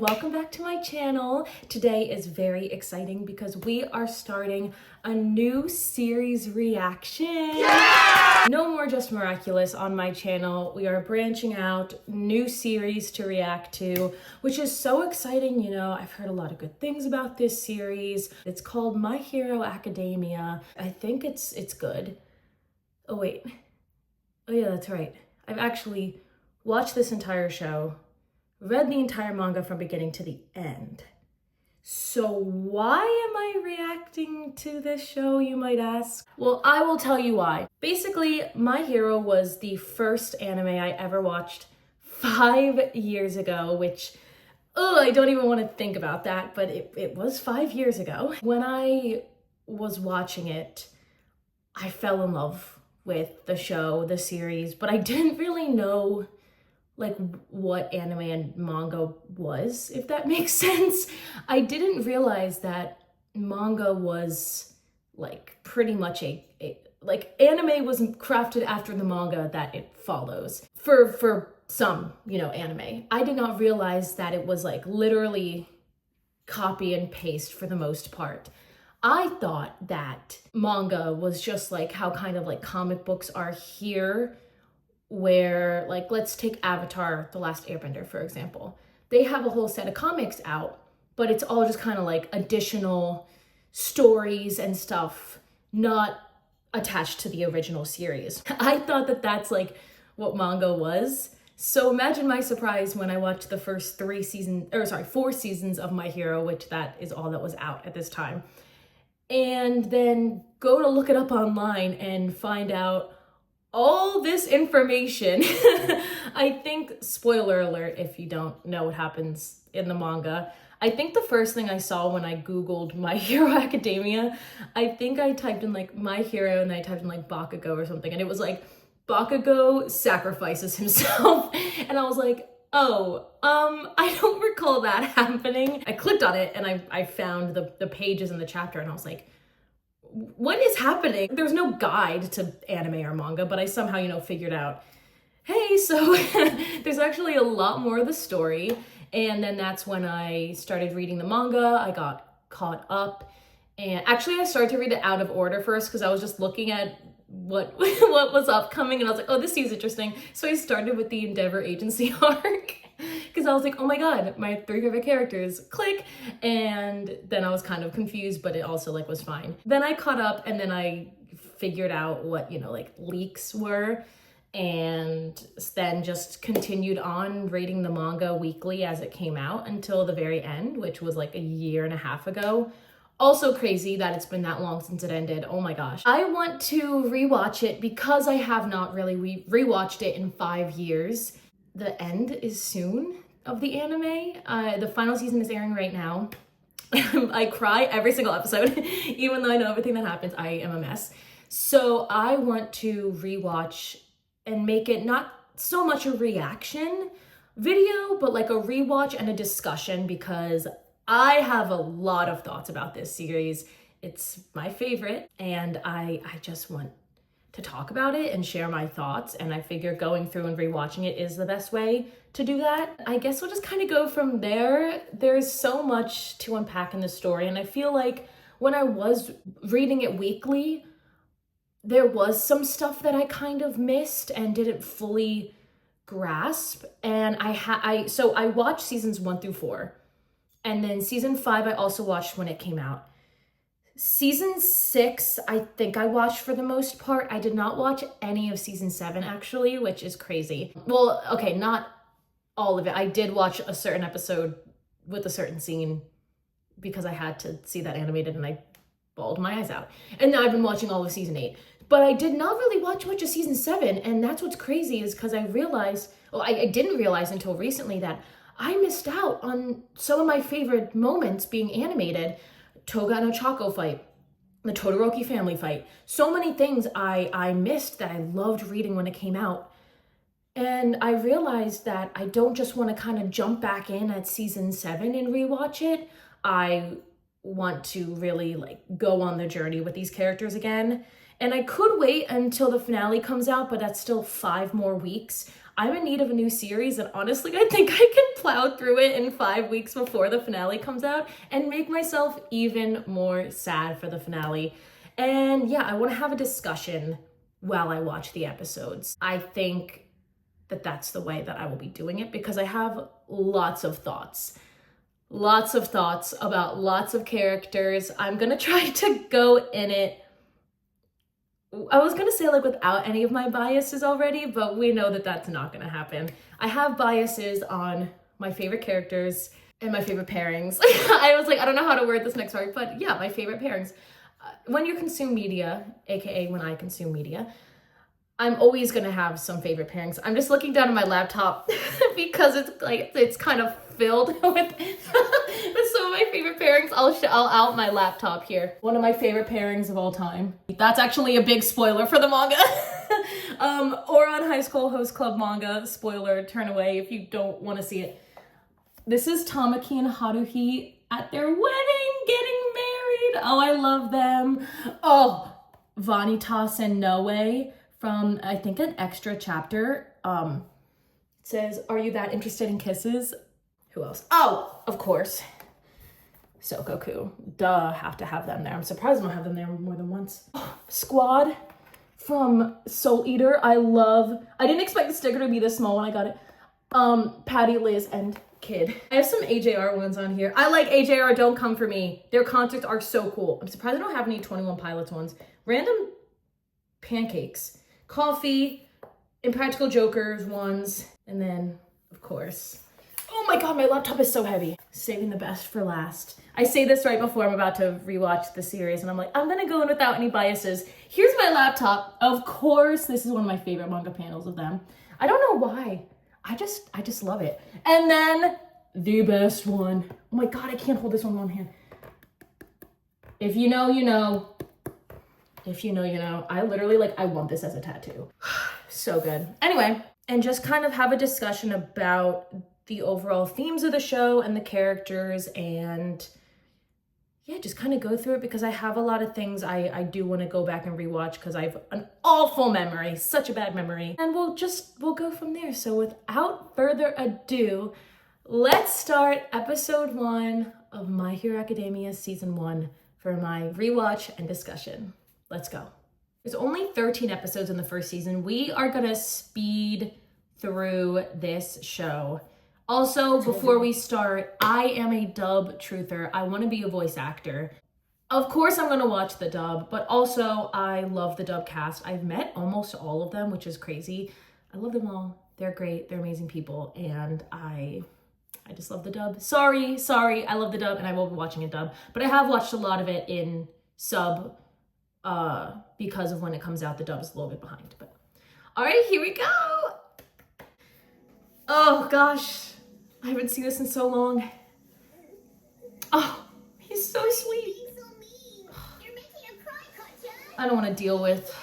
welcome back to my channel. Today is very exciting because we are starting a new series reaction. Yeah! No more Just Miraculous on my channel. We are branching out, new series to react to, which is so exciting. You know, I've heard a lot of good things about this series. It's called My Hero Academia. I think it's good. Oh wait, oh yeah, that's right. I've actually watched this entire show, read the entire manga from beginning to the end. So why am I reacting to this show, you might ask? Well, I will tell you why. Basically, My Hero was the first anime I ever watched 5 years ago, which, I don't even want to think about that, but it was 5 years ago. When I was watching it, I fell in love with the show, the series, but I didn't really know like what anime and manga was, if that makes sense. I didn't realize that manga was like pretty much like anime was crafted after the manga that it follows. For some, you know, anime. I did not realize that it was like literally copy and paste for the most part. I thought that manga was just like how kind of like comic books are here, where like, let's take Avatar, The Last Airbender, for example. They have a whole set of comics out, but it's all just kind of like additional stories and stuff, not attached to the original series. I thought that that's like what manga was. So imagine my surprise when I watched the first 4 seasons of My Hero, which that is all that was out at this time. And then go to look it up online and find out all this information. I think, spoiler alert, if you don't know what happens in the manga, I think the first thing I saw when I Googled My Hero Academia, I think I typed in like My Hero and I typed in like Bakugo or something, and it was like, Bakugo sacrifices himself. And I was like, I don't recall that happening. I clicked on it and I found the pages in the chapter and I was like, what is happening? There's no guide to anime or manga, but I somehow, you know, figured out, hey, so there's actually a lot more of the story. And then that's when I started reading the manga. I got caught up. And actually I started to read it out of order first because I was just looking at what was upcoming and I was like, oh, this seems interesting. So I started with the Endeavor Agency arc because I was like, oh my god, my 3 favorite characters, click. And then I was kind of confused, but it also like was fine. Then I caught up and then I figured out what, you know, like leaks were, and then just continued on reading the manga weekly as it came out until the very end, which was like a 1.5 years ago. Also crazy that it's been that long since it ended. Oh my gosh. I want to rewatch it because I have not really rewatched it in 5 years. The end is soon of the anime. The final season is airing right now. I cry every single episode. Even though I know everything that happens, I am a mess. So I want to rewatch and make it not so much a reaction video, but like a rewatch and a discussion, because I have a lot of thoughts about this series. It's my favorite, and I just want to talk about it and share my thoughts, and I figure going through and rewatching it is the best way to do that. I guess we'll just kind of go from there. There's so much to unpack in the story, and I feel like when I was reading it weekly, there was some stuff that I kind of missed and didn't fully grasp, and so I watched seasons 1 through 4. And then season 5, I also watched when it came out. Season 6, I think I watched for the most part. I did not watch any of season 7 actually, which is crazy. Well, okay, not all of it. I did watch a certain episode with a certain scene because I had to see that animated and I bawled my eyes out. And now I've been watching all of season 8. But I did not really watch much of season 7, and that's what's crazy is because I realized, well, I didn't realize until recently that I missed out on some of my favorite moments being animated. Toga and Ochako fight, the Todoroki family fight. So many things I missed that I loved reading when it came out. And I realized that I don't just want to kind of jump back in at season 7 and rewatch it. I want to really like go on the journey with these characters again. And I could wait until the finale comes out, but that's still 5 more weeks. I'm in need of a new series, and honestly, I think I can plow through it in 5 weeks before the finale comes out and make myself even more sad for the finale. And yeah, I want to have a discussion while I watch the episodes. I think that that's the way that I will be doing it because I have lots of thoughts. Lots of thoughts about lots of characters. I'm gonna try to go in it. I was gonna say like without any of my biases already, but we know that that's not gonna happen. I have biases on my favorite characters and my favorite pairings. I was like, I don't know how to word this next part, but yeah, my favorite pairings. When you consume media, AKA when I consume media, I'm always gonna have some favorite pairings. I'm just looking down at my laptop because it's kind of filled with some of my favorite pairings. I'll out my laptop here. One of my favorite pairings of all time. That's actually a big spoiler for the manga. Ouran High School Host Club manga. Spoiler, turn away if you don't want to see it. This is Tamaki and Haruhi at their wedding, getting married. Oh, I love them. Oh, Vanitas and Noe from, I think, an extra chapter. It says, "Are you that interested in kisses?" Who else? Oh, of course. Sokoku. Duh, have to have them there. I'm surprised I don't have them there more than once. Oh, Squad from Soul Eater. I didn't expect the sticker to be this small when I got it. Patty, Liz, and Kid. I have some AJR ones on here. I like AJR, don't come for me. Their concerts are so cool. I'm surprised I don't have any 21 Pilots ones. Random pancakes. Coffee, Impractical Jokers ones, and then, of course, oh my god, my laptop is so heavy. Saving the best for last. I say this right before I'm about to rewatch the series, and I'm like, I'm gonna go in without any biases. Here's my laptop. Of course, this is one of my favorite manga panels of them. I don't know why. I just love it. And then, the best one. Oh my god, I can't hold this one in one hand. If you know, you know. If you know, you know. I literally, I want this as a tattoo. So good. Anyway, and just kind of have a discussion about the overall themes of the show and the characters, and yeah, just kind of go through it because I have a lot of things I do want to go back and rewatch because I have an awful memory, such a bad memory. And we'll go from there. So without further ado, let's start episode 1 of My Hero Academia season 1 for my rewatch and discussion. Let's go. There's only 13 episodes in the first season. We are gonna speed through this show. Also, before we start, I am a dub truther. I want to be a voice actor. Of course, I'm gonna watch the dub, but also I love the dub cast. I've met almost all of them, which is crazy. I love them all. They're great. They're amazing people, and I just love the dub. Sorry, I love the dub, and I will be watching a dub, but I have watched a lot of it in sub. Because of when it comes out, the dub is a little bit behind, but all right, here we go. Oh gosh, I haven't seen this in so long. Oh, he's so sweet. I don't want to deal with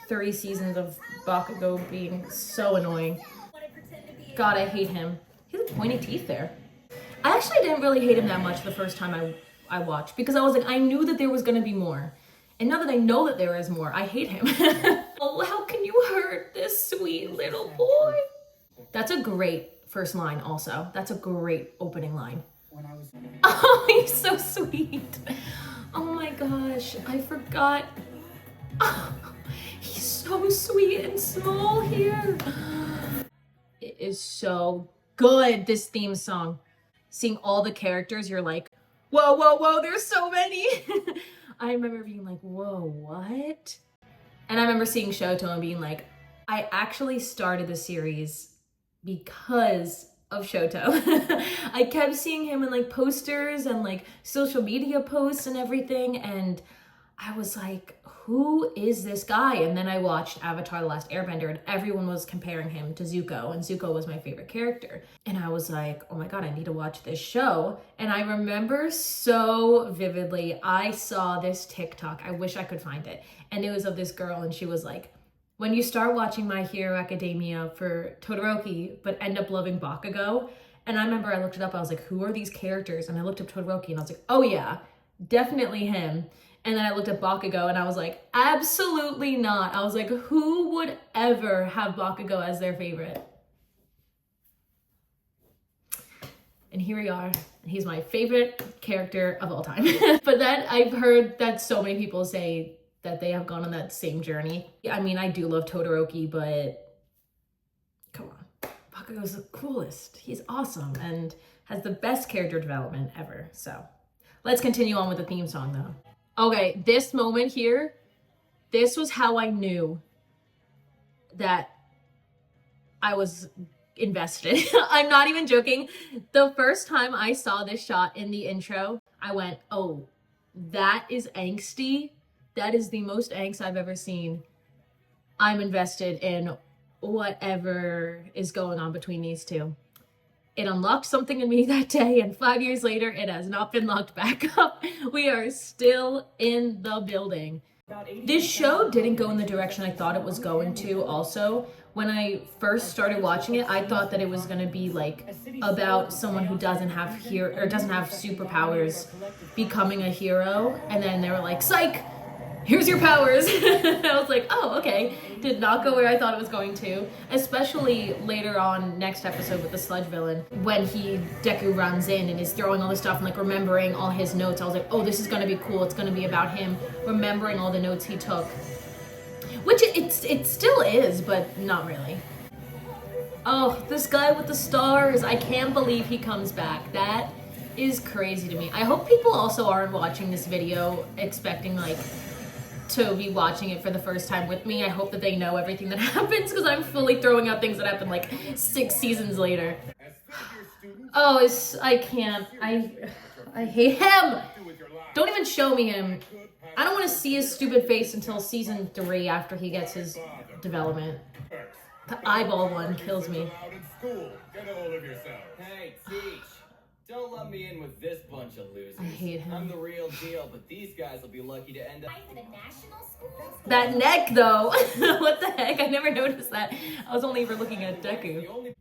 30 seasons of Bakugo being so annoying. God, I hate him. He has pointy teeth there. I actually didn't really hate him that much the first time I watched because I was like, I knew that there was gonna be more. And now that I know that there is more, I hate him. Oh, how can you hurt this sweet little boy? That's a great first line also. That's a great opening line. Oh, he's so sweet. Oh my gosh, I forgot. Oh, he's so sweet and small here. It is so good, this theme song. Seeing all the characters, you're like, whoa, whoa, whoa, there's so many. I remember being like, whoa, what? And I remember seeing Shoto and being like, I actually started the series because of Shoto. I kept seeing him in posters and social media posts and everything, and I was like, who is this guy? And then I watched Avatar: The Last Airbender, and everyone was comparing him to Zuko, and Zuko was my favorite character. And I was like, oh my god, I need to watch this show. And I remember so vividly, I saw this TikTok, I wish I could find it, and it was of this girl, and she was like, when you start watching My Hero Academia for Todoroki, but end up loving Bakugo. And I remember I looked it up, I was like, who are these characters? And I looked up Todoroki, and I was like, oh yeah, definitely him. And then I looked at Bakugo and I was like, absolutely not. I was like, who would ever have Bakugo as their favorite? And here we are. He's my favorite character of all time. But then I've heard that so many people say that they have gone on that same journey. I mean, I do love Todoroki, but come on. Bakugo's the coolest. He's awesome and has the best character development ever. So let's continue on with the theme song though. Okay, this moment here, this was how I knew that I was invested. I'm not even joking. The first time I saw this shot in the intro, I went, oh, that is angsty. That is the most angst I've ever seen. I'm invested in whatever is going on between these two. It unlocked something in me that day, and 5 years later, it has not been locked back up. We are still in the building. This show didn't go in the direction I thought it was going to also. When I first started watching it, I thought that it was going to be like about someone who doesn't have superpowers becoming a hero, and then they were like, psych! Here's your powers. I was like, oh, okay. Did not go where I thought it was going to. Especially later on, next episode with the sludge villain, when Deku runs in and is throwing all this stuff and like remembering all his notes. I was like, oh, this is gonna be cool. It's gonna be about him remembering all the notes he took. Which it still is, but not really. Oh, this guy with the stars. I can't believe he comes back. That is crazy to me. I hope people also aren't watching this video expecting like to be watching it for the first time with me. I hope that they know everything that happens because I'm fully throwing out things that happen like 6 seasons later. Oh, I can't. I hate him. Don't even show me him. I don't want to see his stupid face until season 3 after he gets his development. The eyeball one kills me. Hey, teach. Don't let me in with this bunch of losers. I hate him. I'm the real deal, but these guys will be lucky to end up in a national school. That neck, though. What the heck? I never noticed that. I was only ever looking at Deku.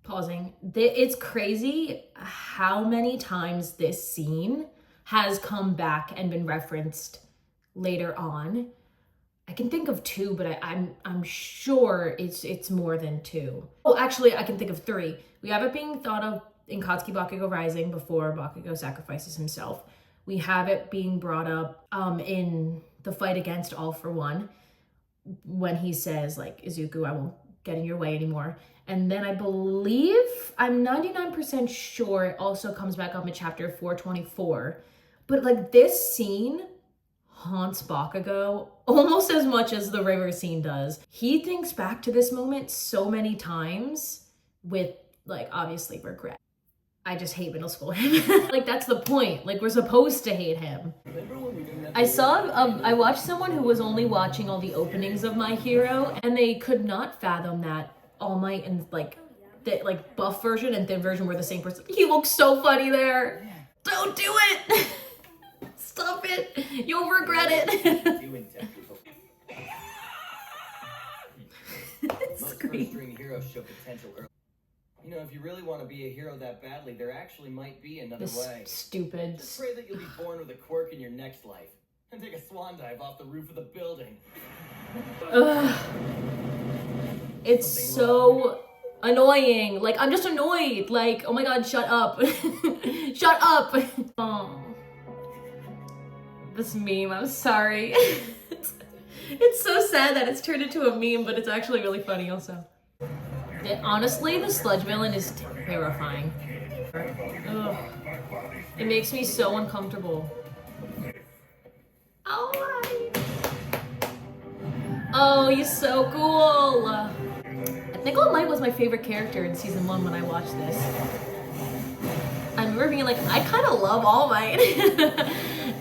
Pausing. It's crazy how many times this scene has come back and been referenced later on. I can think of 2, but I'm sure it's more than 2. Oh, actually, I can think of 3. We have it being thought of in Katsuki Bakugo Rising before Bakugo sacrifices himself. We have it being brought up in the fight against All for One when he says, like, Izuku, I won't get in your way anymore. And then I believe, I'm 99% sure it also comes back up in chapter 424. But like this scene haunts Bakugo almost as much as the river scene does. He thinks back to this moment so many times with like obviously regret. I just hate middle school him. Like that's the point. Like we're supposed to hate him. I watched someone who was only watching all the openings of My Hero and they could not fathom that All Might and like the like buff version and thin version were the same person. He looks so funny there. Don't do it. Stop it. You'll regret it. Most first-string heroes show potential early. You know, if you really want to be a hero that badly, there actually might be another way. Stupid. Just pray that you'll be born with a quirk in your next life and take a swan dive off the roof of the building. Ugh. It's so annoying. Like, I'm just annoyed. Like, oh my god, shut up. Shut up. Oh. This meme, I'm sorry. It's so sad that it's turned into a meme, but it's actually really funny also. Honestly, the sludge villain is terrifying. Ugh. It makes me so uncomfortable. Oh my. Oh, he's so cool. I think All Might was my favorite character in season 1 when I watched this. I remember being like, I kind of love All Might.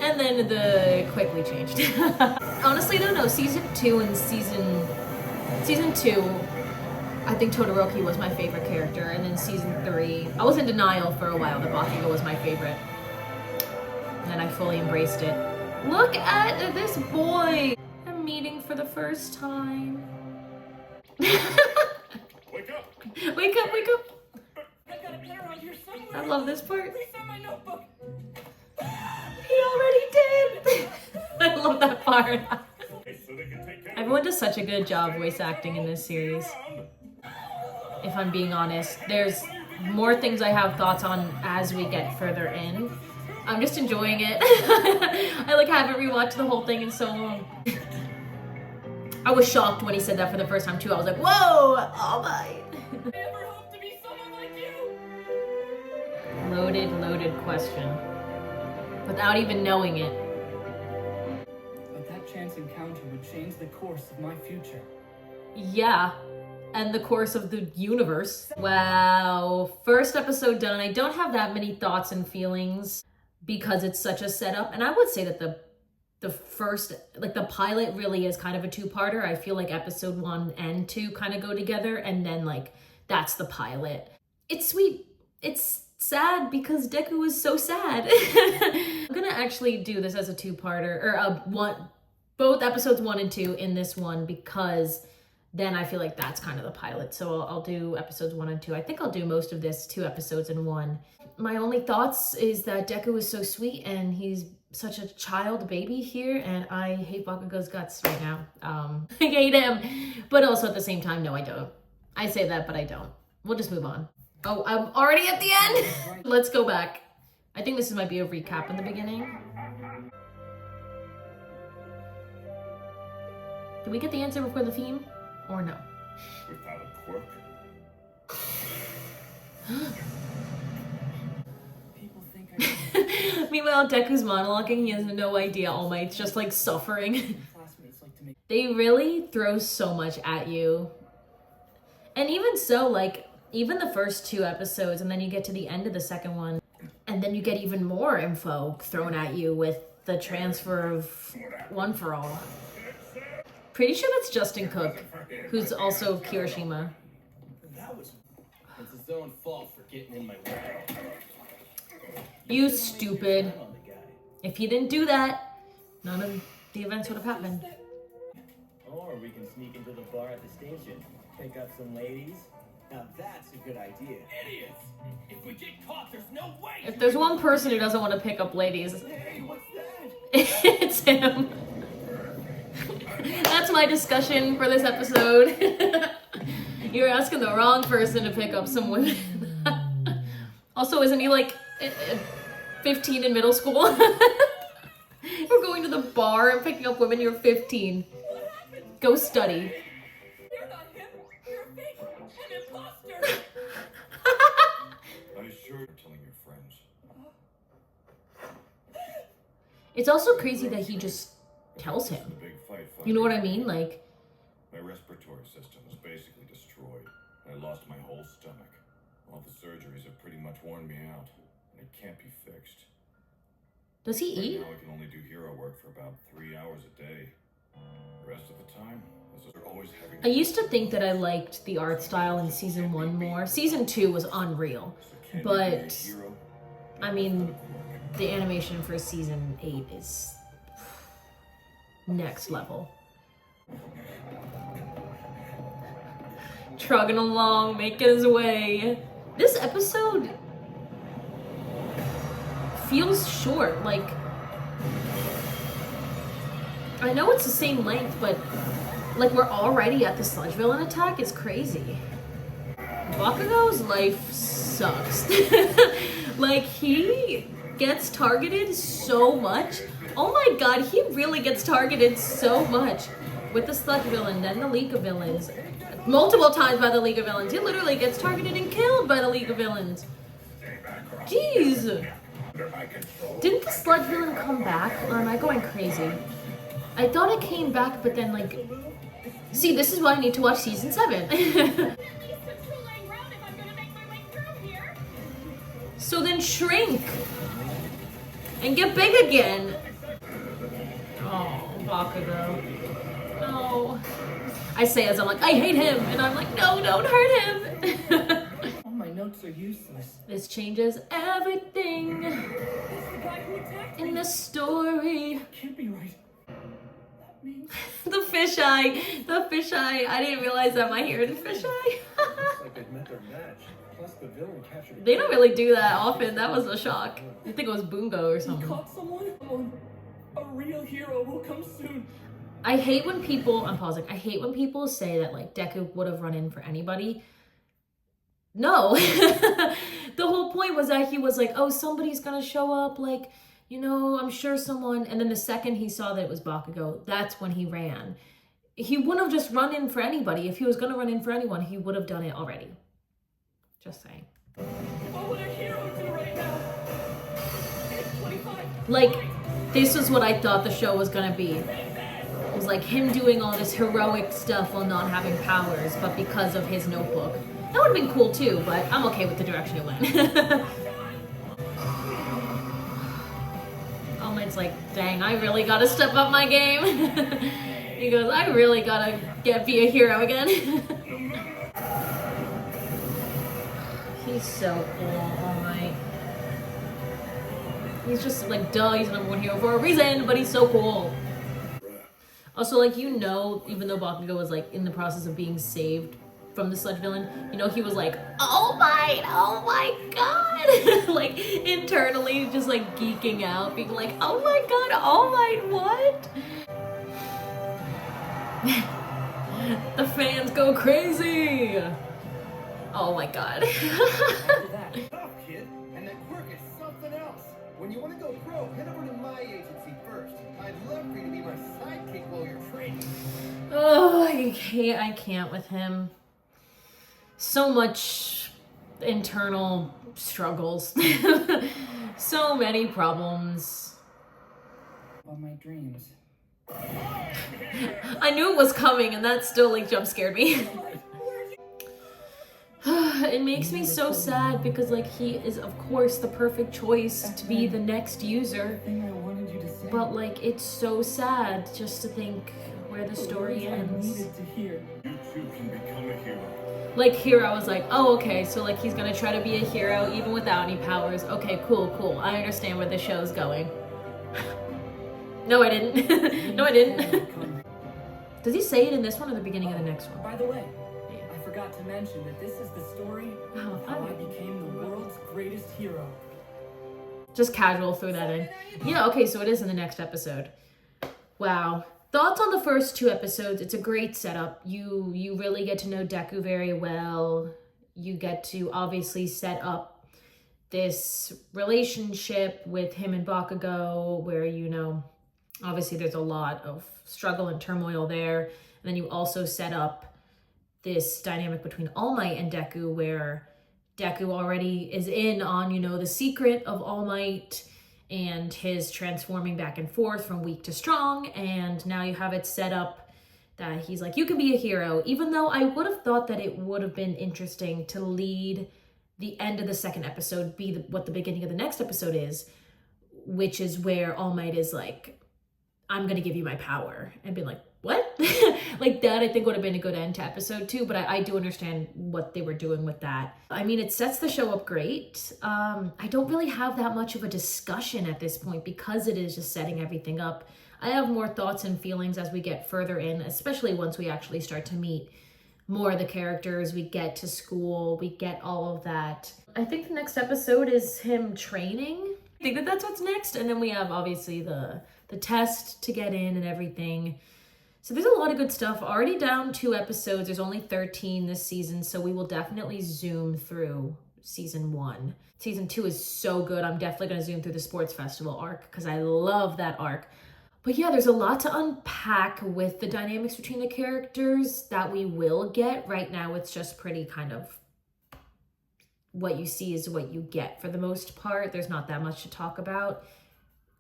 And then the quickly changed. Honestly, no, season 2 and season 2, I think Todoroki was my favorite character, and then season 3, I was in denial for a while that Bakugo was my favorite. And then I fully embraced it. Look at this boy! I'm meeting for the first time. Wake up! Wake up, wake up! I've got a pair on here somewhere. I love this part. Please, on my notebook. He already did! I love that part. Everyone does such a good job voice acting in this series. If I'm being honest, there's more things I have thoughts on as we get further in. I'm just enjoying it. I like haven't rewatched the whole thing in so long. I was shocked when he said that for the first time too. I was like, whoa, All Might. I ever hope to be someone like you? Loaded question. Without even knowing it. But that chance encounter would change the course of my future. Yeah. And the course of the universe. Wow. First episode done. I don't have that many thoughts and feelings because it's such a setup. And I would say that the first, like the pilot really is kind of a two-parter. I feel like episode 1 and 2 kind of go together, and then like that's the pilot. It's sweet. It's sad because Deku is so sad. I'm gonna actually do this as a two-parter, or both episodes 1 and 2 in this one, because then I feel like that's kind of the pilot. So I'll do episodes 1 and 2. I think I'll do most of this 2 episodes in 1. My only thoughts is that Deku is so sweet and he's such a child baby here, and I hate Bakugo's guts right now. I hate him, but also at the same time, no, I don't. I say that, but I don't. We'll just move on. Oh, I'm already at the end? Let's go back. I think this might be a recap in the beginning. Did we get the answer before the theme? Or no? Without a quirk. People think I Meanwhile, Deku's monologuing, he has no idea All Might's just like suffering. classmates like to make They really throw so much at you. And even so, like, even the first 2 episodes, and then you get to the end of the second one, and then you get even more info thrown at you with the transfer of One for All. Pretty sure that's Justin Cook, who's also Kirishima. That was... It's his own fault for getting in my way. You stupid. I'm on the guy. If he didn't do that, none of the events would have happened. Or we can sneak into the bar at the station, pick up some ladies. Now that's a good idea. Idiots! If we get caught, there's no way! If there's one person who doesn't want to pick up ladies, Hey, what's that? it's him. That's my discussion for this episode. You're asking the wrong person to pick up some women. Also, isn't he like 15 in middle school? You're going to the bar and picking up women, you're 15. Go study. You're not him. You're fake. An imposter. I assure you, telling your friends. It's also crazy that he just tells him. The big fight. You know what I mean? Like, My respiratory system is basically destroyed. I lost my whole stomach. All the surgeries have pretty much worn me out, and it can't be fixed. does he Right eat? now I can only do hero work for about 3 hours a day. The rest of the time, they're always having. I used to think that I liked the art style in season 1 more. Season 2 was unreal. But, I mean, the animation for season 8 is next level. Trugging along, making his way. This episode feels short. Like, I know it's the same length, but like we're already at the sludge villain attack. It's crazy. Bakugo's life sucks. Like, he gets targeted so much. Oh my god, he really gets targeted so much with the sludge villain, then the League of Villains. Multiple times by the League of Villains. He literally gets targeted and killed by the League of Villains. Jeez. Didn't the sludge villain come back? Or am I going crazy? I thought it came back, but then like... See, this is why I need to watch season 7. So then shrink. And get big again. Oh, Bakugo. No. I say as I'm like, I hate him. And I'm like, no, don't hurt him. all my notes are useless. This changes everything in the story. Can't be right. That means The fisheye. The fisheye. I didn't realize that my hair is fisheye. Looks like they've met their match. Plus the villain captured. They don't really do that often. That was a shock. I think it was Bungo or he something. caught someone. real hero will come soon. I hate when people, I'm pausing, I hate when people say that like Deku would have run in for anybody. No. The whole point was that he was like, oh, somebody's gonna show up, like, you know, I'm sure someone, and then the second he saw that it was Bakugo, that's when he ran. He wouldn't have just run in for anybody. If he was gonna run in for anyone, he would have done it already. Just saying. What would a hero do right now? It's 25. Like, this was what I thought the show was gonna be. It was like him doing all this heroic stuff while not having powers, but because of his notebook. That would have been cool too, but I'm okay with the direction it went. All Might's like, dang, I really gotta step up my game. He goes, I really gotta be a hero again. He's so cool, All Might. He's just like, duh, he's the number one hero for a reason, but he's so cool. Also, like, you know, even though Bakugo was like in the process of being saved from the sludge villain, you know, he was like, oh my god. Like, internally just like geeking out, being like, oh my god, All Might, what? The fans go crazy. Oh my god. After that, Tough, kid. And that quirk is something else. When you want to go pro, head over to my agency first. I'd love for you to be my sidekick while you're training. Oh, I can't with him. So much internal struggles. So many problems. about my dreams. I knew it was coming, and that still like jump scared me. It makes me so sad because like he is of course the perfect choice to be the next user, Thing I wanted you to say. but like it's so sad just to think where the story I ends. needed to hear. You too can become a hero. Like here I was like, oh okay, so like he's gonna try to be a hero even without any powers. Okay, cool. I understand where the show's going. No, I didn't. No, I didn't. Does he say it in this one or the beginning of the next one? By the way, I forgot to mention that this is the story Oh, of how I became the world's greatest hero. Just casual, threw that in. Yeah, okay, so it is in the next episode. Wow. Thoughts on the first two episodes? It's a great setup. You really get to know Deku very well. You get to obviously set up this relationship with him and Bakugo where, you know, obviously there's a lot of struggle and turmoil there. And then you also set up this dynamic between All Might and Deku where Deku already is in on, you know, the secret of All Might and his transforming back and forth from weak to strong. And now you have it set up that he's like, you can be a hero, even though I would have thought that it would have been interesting to lead the end of the second episode be what the beginning of the next episode is, which is where All Might is like, I'm going to give you my power, and be like, what? Like that I think would have been a good end to episode 2, but I do understand what they were doing with that. I mean, it sets the show up great. I don't really have that much of a discussion at this point because it is just setting everything up. I have more thoughts and feelings as we get further in, especially once we actually start to meet more of the characters, we get to school, we get all of that. I think the next episode is him training. I think that that's what's next, and then we have obviously the test to get in and everything. So there's a lot of good stuff. Already down 2 episodes. There's only 13 this season, so we will definitely zoom through season 1. Season 2 is so good. I'm definitely going to zoom through the sports festival arc because I love that arc. But yeah, there's a lot to unpack with the dynamics between the characters that we will get. Right now, it's just pretty kind of what you see is what you get for the most part. There's not that much to talk about.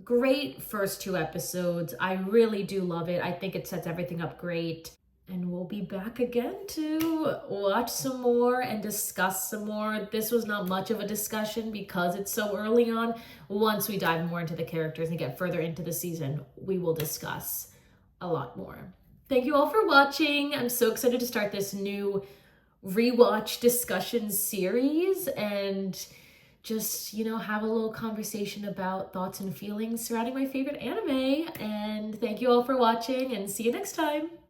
Great first 2 episodes. I really do love it. I think it sets everything up great. And we'll be back again to watch some more and discuss some more. This was not much of a discussion because it's so early on. Once we dive more into the characters and get further into the season, we will discuss a lot more. Thank you all for watching. I'm so excited to start this new rewatch discussion series and just, you know, have a little conversation about thoughts and feelings surrounding my favorite anime. And thank you all for watching and see you next time.